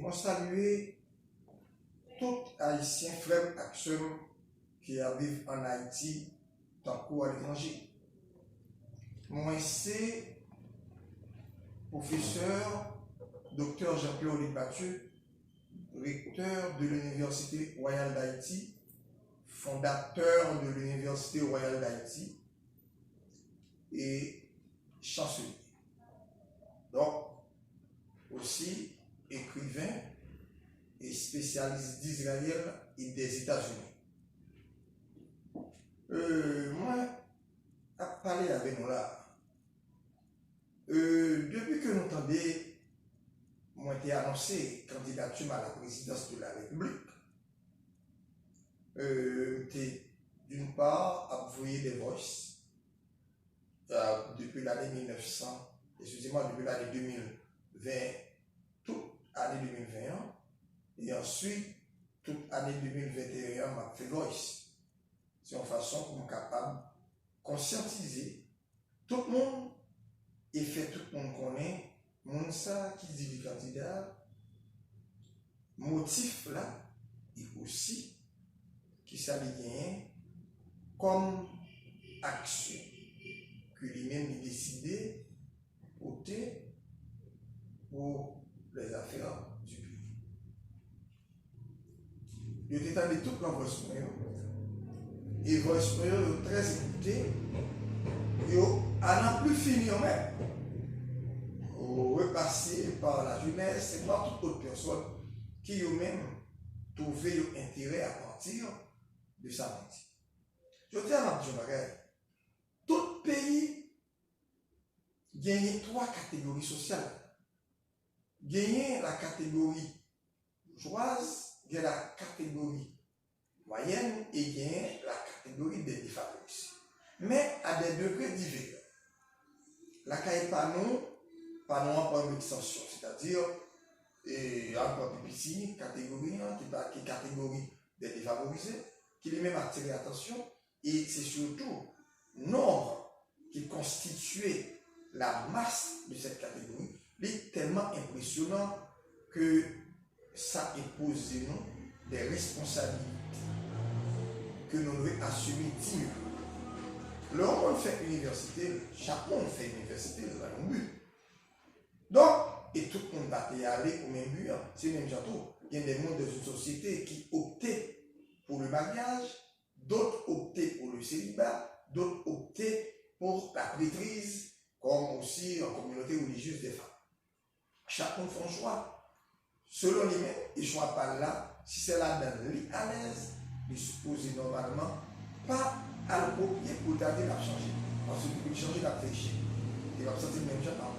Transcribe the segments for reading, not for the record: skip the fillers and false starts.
moi saluer tout Haïtien frère et sœur qui vivent en Haïti, tant qu'à l'étranger. Moi, c'est professeur Dr Jean-Claude Libathieu, recteur de l'Université royale d'Haïti, fondateur de l'Université royale d'Haïti et chancelier. Donc, aussi écrivain et spécialiste d'Israël et des États-Unis. Moi, à parler avec nous là, depuis que nous entendons, moi été annoncé candidature à la présidence de la République, d'une part, envoyé des voices depuis l'année 1900, excusez-moi, depuis l'année 2020, toute année 2021, et ensuite, toute année 2021, m'a fait voice. C'est une façon pour nous capable de conscientiser tout le monde et faire tout le monde connaître, monde ça qui dit le candidat, motif là, et aussi qui ça gagne comme action que lui-même décidé voter pour les affaires du pays. Je t'ai entendu tout dans votre et votre est très écouté. Yo à n'en plus finir même. Repasser par la jeunesse et par toute autre personne qui ont même trouvé leur intérêt à partir de sa mentire. Je dis à ma petite tout pays gagne trois catégories sociales. Gagne la catégorie bourgeoise, gagne la catégorie moyenne et gagne la catégorie des défavorisés. Mais à des degrés divers. La caille pas nous en une extension, c'est-à-dire encore plus petit, catégorie qui est catégorie des défavorisés, qui lui même attiré l'attention, et c'est surtout nombre qui constituait la masse de cette catégorie, est tellement impressionnant que ça impose nous des responsabilités que nous devons assumer dignement. Lorsqu'on fait université, chacun fait université dans un but. Donc, et tout le monde va y aller au même but, c'est même château. Il y a des mondes dans une société qui optaient pour le mariage, d'autres optaient pour le célibat, d'autres optaient pour la prêtrise, comme aussi en communauté religieuse des femmes. Chacun fait un choix. Selon lui-même, il ne choisit pas là, si c'est là dans lui à l'aise, il suppose normalement pas à le copier pour garder la changer. Parce que pour changer la péché, il va sentir le même genre.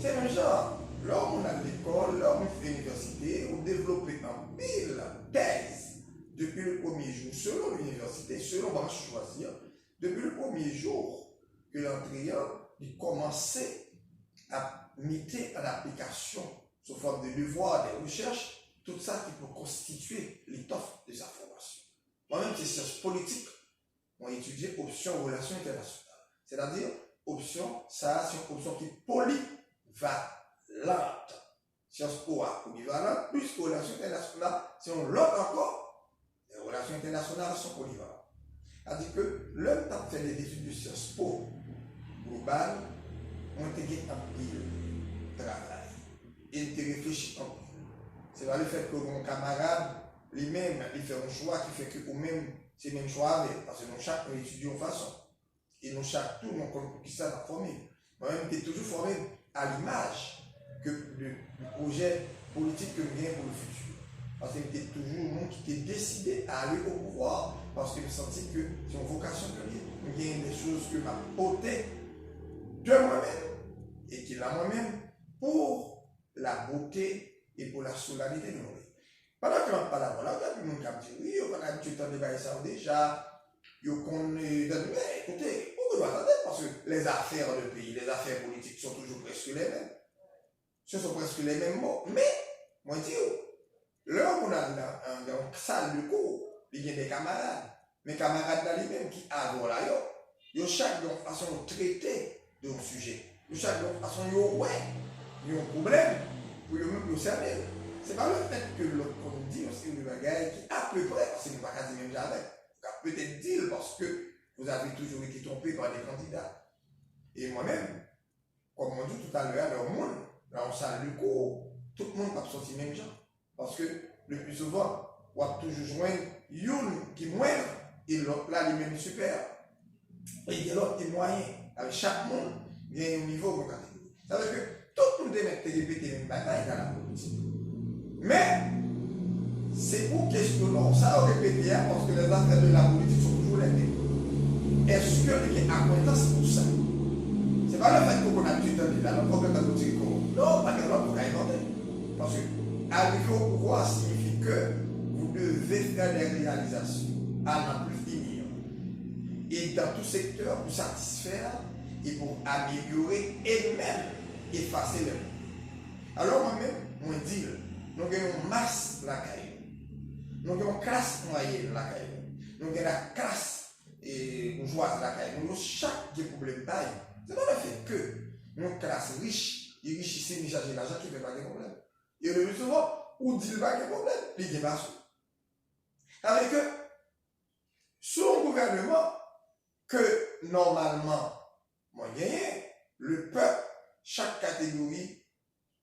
C'est le même genre. Lorsqu'on a l'école, lorsqu'on fait l'université, on développe en pile thèse depuis le premier jour, selon l'université, selon branche choisir, depuis le premier jour que l'entrant commençait à mettre en application sous forme de devoirs, des recherches, tout ça qui peut constituer l'étoffe de sa formation. Moi-même, c'est sciences politiques. On étudie option relations internationales. C'est-à-dire, option, ça, c'est une option qui est polyvalente. Sciences polyvalente, plus relations internationales, c'est un lot encore. Les relations internationales sont polyvalentes. C'est-à-dire que le temps de faire des études de sciences globales, on intègre un pile travail. Et on réfléchit en pile. C'est pas le fait que mon camarade, lui-même, il fait un choix qui fait que vous-même, c'est le même choix avec, parce que nous chaque étudie en façon. Et nous chaque tout, nous connaissons qui ça dans la formule. Moi-même, j'étais toujours formé à l'image que le projet politique que nous avons pour le futur. Parce que j'étais toujours le monde qui était décidé à aller au pouvoir, parce que je sentais que c'est une vocation que nous avons des choses que m'a porté de moi-même, et qui l'a moi-même pour la beauté et pour la solennité de nos vies. Pendant que l'on parle là, il y a des gens qui disent, oui, on a l'habitude de débattre ça déjà, mais écoutez, on doit attendre parce que les affaires de pays, les affaires politiques sont toujours presque les mêmes. Ce sont presque les mêmes mots. Mais, moi je dis, là, on a dans salle de cours, il y a des camarades. Mes camarades là lui-même qui avant là, ils ont chaque façon de traiter de un sujet. Ils ont chaque façon de ouais, ils ont un problème. Pour eux-mêmes, concerner. Ce n'est pas le fait que l'autre qu'on dit aussi le bagage qui à peu près, parce que nous ne pas dire même jamais, peut-être dire parce que vous avez toujours été trompé par des candidats. Et moi-même, comme on dit tout à l'heure, le monde, là on salue tout le monde va sortir même gens. Parce que le plus souvent, on va toujours joindre une qui est moindre et l'autre là, les mêmes super. Et il y a l'autre qui est moyen. Avec chaque monde, il y a un niveau de catégorie. Ça veut dire que tout le monde met répéter les mêmes batailles dans la politique. Mais, c'est pour questionner ça, on répète parce que les affaires de la politique sont toujours les mêmes. Est-ce que il y a acquaintance pour ça? C'est pas le fait qu'on a tout entendu là, non, qu'on a tout dit non, pas que l'autre pour inventer. Parce que arriver au pouvoir signifie que vous devez faire des réalisations à n'en plus finir. Et dans tout secteur, pour satisfaire et pour améliorer et même effacer le monde. Alors moi-même, moi dis, nous avons une masse la caille. Nous avons une classe moyenne la caille. Nous avons la classe bourgeoise la caille. Nous avons chaque problème taille. C'est pas le fait que une classe riche, et richissime, il cherche l'argent qui ne fait pas de problème. Et le plus souvent, où dit le pas de problème, il n'y a pas ça. Avec que, sur un gouvernement, que normalement, moi, le peuple, chaque catégorie,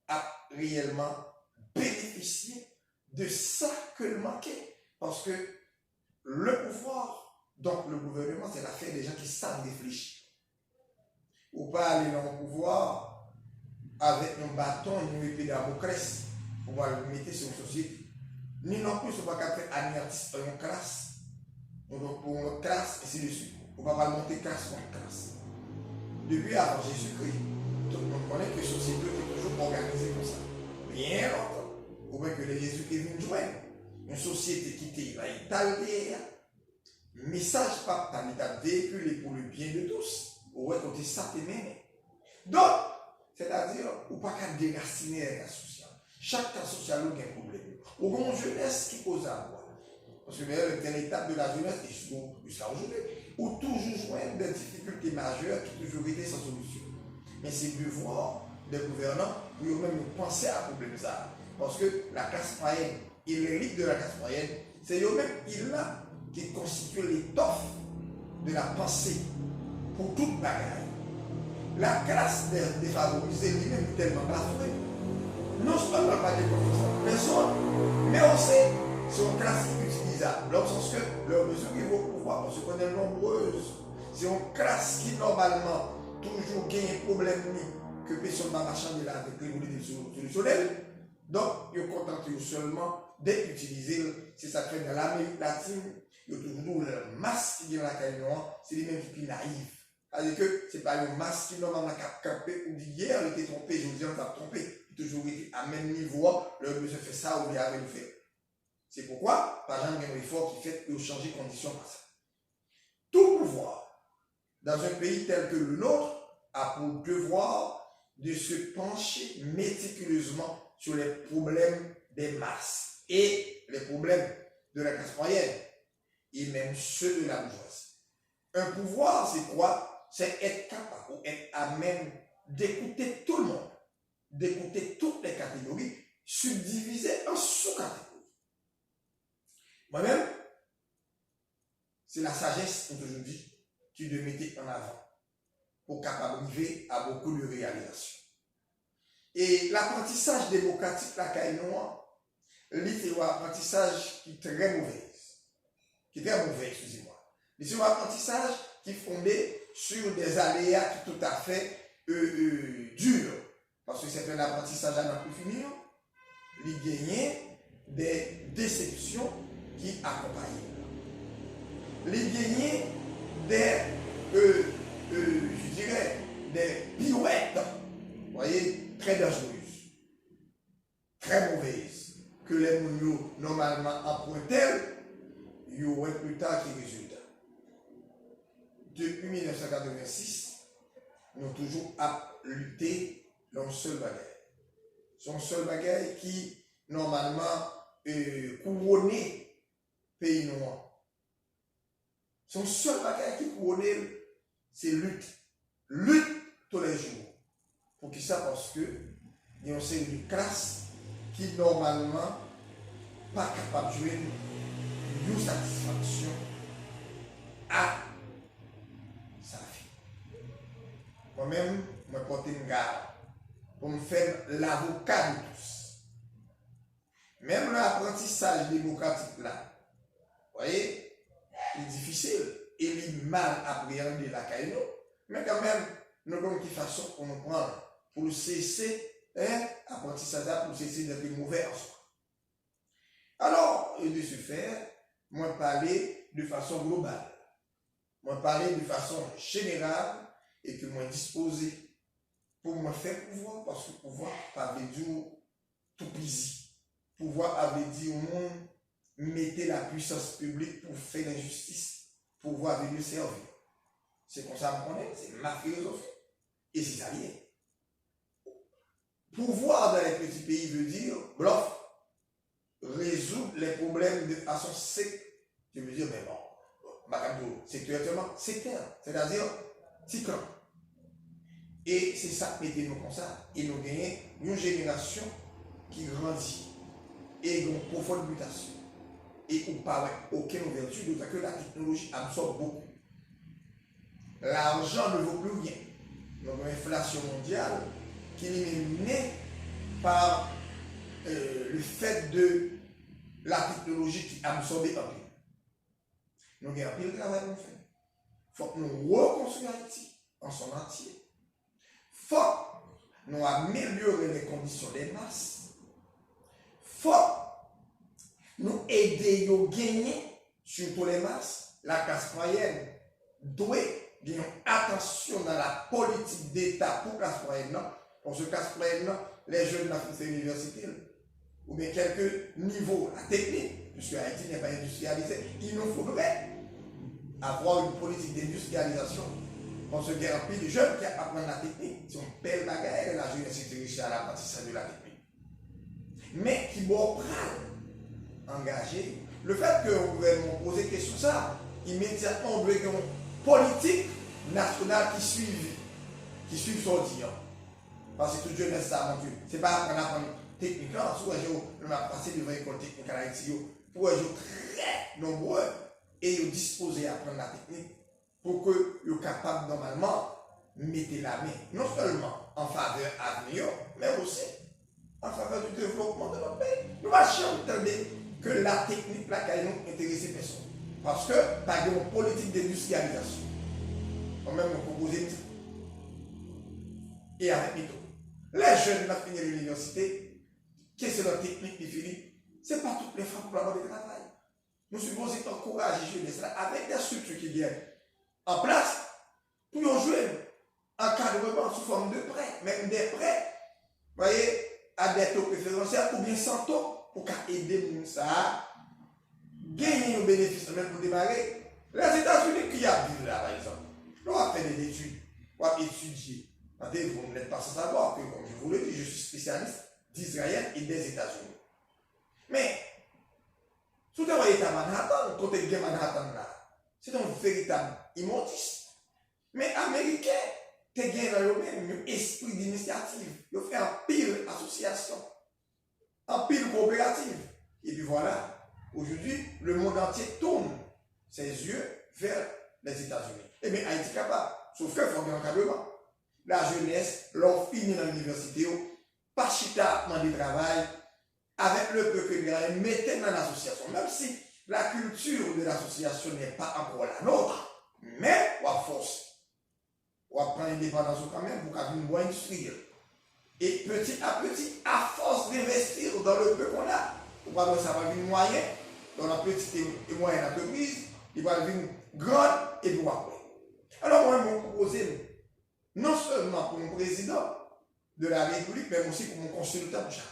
a réellement bénéficié de ça que le manquait. Parce que le pouvoir, donc le gouvernement, c'est l'affaire des gens qui savent réfléchir. Ou pas aller dans le pouvoir avec un bâton, une épée d'Amoclès, on va le mettre sur une société. Ni non plus, on va pas faire anéantissement une classe. Donc pour une classe, et c'est dessus. On va pas monter classe contre classe. Depuis avant Jésus-Christ, tout le monde connaît que la société est toujours organisée comme ça. Bien longtemps. Ou bien que les Jésus-Christ viennent joindre. Une société qui était là, Italie, message pas dans l'état véhiculé pour le bien de tous. Ou est côté ça t'es mené. Donc, c'est-à-dire, ou pas qu'à déraciner les cas sociaux. Chaque cas social a un problème. Ou une jeunesse qui cause à voir. Parce que c'est l'étape de la jeunesse et jusqu'à aujourd'hui. Ou toujours joindre des difficultés majeures qui toujours été sans solution. Mais c'est le devoir des gouvernants pour eux-mêmes penser à ce problème ça. Parce que la classe moyenne et l'élite de la classe moyenne, c'est eux-mêmes là qui constituent l'étoffe de la pensée pour toute bagaille. La classe défavorisée lui-même est tellement bafouée. Non seulement pas des personnes, mais aussi c'est une classe utilisable. Dans le sens que leurs mesures qui vont pouvoir, parce qu'on est nombreuses, c'est une classe qui normalement toujours gagne un problème que personne ne va marchander là avec les mobilités solutionnelles. Donc, ils sont contentés seulement d'être utilisés. C'est ça que dans l'Amérique latine, il y a toujours le masque qui est dans la caille noire, c'est les mêmes qui sont naïfs. C'est-à-dire que ce n'est pas le masque qui normalement a campé ou dit hier, il était trompé, aujourd'hui on va tromper. Il a toujours été à même niveau, le monsieur fait ça ou il avait le fait. C'est pourquoi, par exemple, il y a un effort qui fait de changer de conditions par ça. Tout pouvoir, dans un pays tel que le nôtre, a pour devoir de se pencher méticuleusement sur les problèmes des masses et les problèmes de la classe moyenne et même ceux de la bourgeoisie. Un pouvoir, c'est quoi? C'est être capable ou être à même d'écouter tout le monde, d'écouter toutes les catégories, subdiviser en sous-catégories. Moi-même, c'est la sagesse aujourd'hui qui doit mettre en avant pour capabiliser à beaucoup de réalisations. Et l'apprentissage démocratique, la caille noire, c'est un apprentissage qui est très mauvais. Excusez-moi. C'est un apprentissage qui est fondé sur des aléas qui sont tout à fait durs. Parce que c'est un apprentissage à n'en plus finir. Il gagne des déceptions qui accompagnent. Il gagne des, je dirais, des pirouettes, vous voyez, très dangereuses, très mauvaises, que les mounions normalement empruntent, il y aurait plus tard qui résultat. Depuis 1986, nous avons toujours à lutter dans un seul bagage. C'est un seul bagage qui, normalement, couronné pays noir. C'est un seul bagage qui couronné, c'est lutte. Lutte tous les jours. Pour qui ça? Parce que il y a une série de classes qui normalement pas capable de jouer une satisfaction à sa vie. Moi-même, je porte une garde pour me faire l'avocat de tous. Même l'apprentissage démocratique là, vous voyez, il est difficile et il est mal appréhendé la caillou, mais quand même, nous avons une façon pour nous prendre, pour cesser l'apprentissage, pour cesser d'être mauvais en soi. Alors, de ce faire, moi parler de façon globale, moi parler de façon générale et que moi disposer pour me faire pouvoir, parce que pouvoir avait dit tout plaisir. Pouvoir avait dit au monde, mettez la puissance publique pour faire l'injustice, pouvoir venir servir. C'est comme ça que je connais, c'est ma philosophie. Et c'est ça lié. Pouvoir dans les petits pays veut dire, bluff, résoudre les problèmes de façon sec. Je veux dire, mais bon, sécuritairement, sectaire, c'est-à-dire, tican. Et c'est ça qui mettez nous comme ça. Et nous gagnons une génération qui grandit et une profonde mutation. Et où paraît aucune ouverture, d'autant que la technologie absorbe beaucoup. L'argent ne vaut plus rien. Donc l'inflation mondiale qui est menée par le fait de la technologie qui absorbe un peu. Nous avons un peu de travail à faire. Il faut que nous reconstruisons Haïti en son entier. Il faut que nous améliorer les conditions des masses. Il faut que nous aider à gagner, surtout les masses, la classe moyenne doit avoir attention dans la politique d'État pour la classe moyenne. Pour ce classe moyenne, les jeunes n'ont pas fait l'université, ou bien quelques niveaux, la technique, puisque Haïti n'est pas industrialisé, il nous faudrait avoir une politique d'industrialisation. Parce qu'il y a un peu de jeunes qui apprennent la technique. Si on perd la guerre, la jeunesse est riche à l'apprentissage de la technique. Mais qui vont engagé. Le fait que le gouvernement pose des questions ça, immédiatement on doit avoir une politique nationale qui suive son dire. Parce que toute jeunesse ça, mon Dieu, c'est pas apprendre technique. Souvent, on a passé devant l'école technique à Haïti, pour être très nombreux et disposés à apprendre la technique pour que soient capables normalement de mettre la main, non seulement en faveur de l'avenir, mais aussi en faveur du développement de notre pays. Nous marchons que la technique laquelle nous intéresse personne. Parce que par une politique d'industrialisation, on même proposé et avec nous. Les jeunes qui ont fini l'université, qu'est-ce que la technique qui finit? Ce n'est pas toutes les femmes pour avoir de travail. Nous supposons encourager les jeunes avec des structures qui viennent en place pour jouer encadrement sous forme de prêts, même des prêts, voyez, à des taux préférentiels ou bien sans taux pour aider les gens à gagner un bénéfice même pour démarrer. Les États-Unis qui vivent là, par exemple, nous avons fait des études, on a étudié. Vous n'êtes pas sans savoir que, comme je vous le dis, je suis spécialiste d'Israël et des États-Unis. Mais, sous le État Manhattan, côté de Manhattan là, c'est un véritable immondice. Mais Américains, tu as dans le même esprit d'initiative. Ils ont fait un pile association, un pile coopérative. Et puis voilà, aujourd'hui, le monde entier tourne ses yeux vers les États-Unis. Et bien, Haïti est capable, sauf qu'il faut un encadrement. La jeunesse, l'on finit dans l'université, pas chita dans le travail, avec le peu que nous mettez dans l'association. Même si la culture de l'association n'est pas encore la nôtre, mais on force. On prend l'indépendance quand même pour qu'elle une voie industrielle. Et petit à petit, à force d'investir dans le peu qu'on a, on va voir ça va venir moyen, dans la petite et moyenne entreprise, il va venir grande et droit. Alors moi, je vais proposer non seulement pour mon président de la République, mais aussi pour mon consultant de chacun.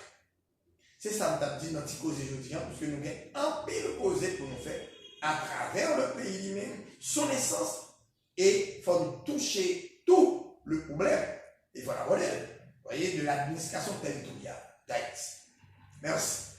C'est ça que je dit dans le cause aujourd'hui, parce que nous avons un pile causé pour nous faire à travers le pays lui-même, son essence, et il faut toucher tout le problème, et voilà, modèle, vous voyez, de l'administration territoriale d'Haïti. Merci.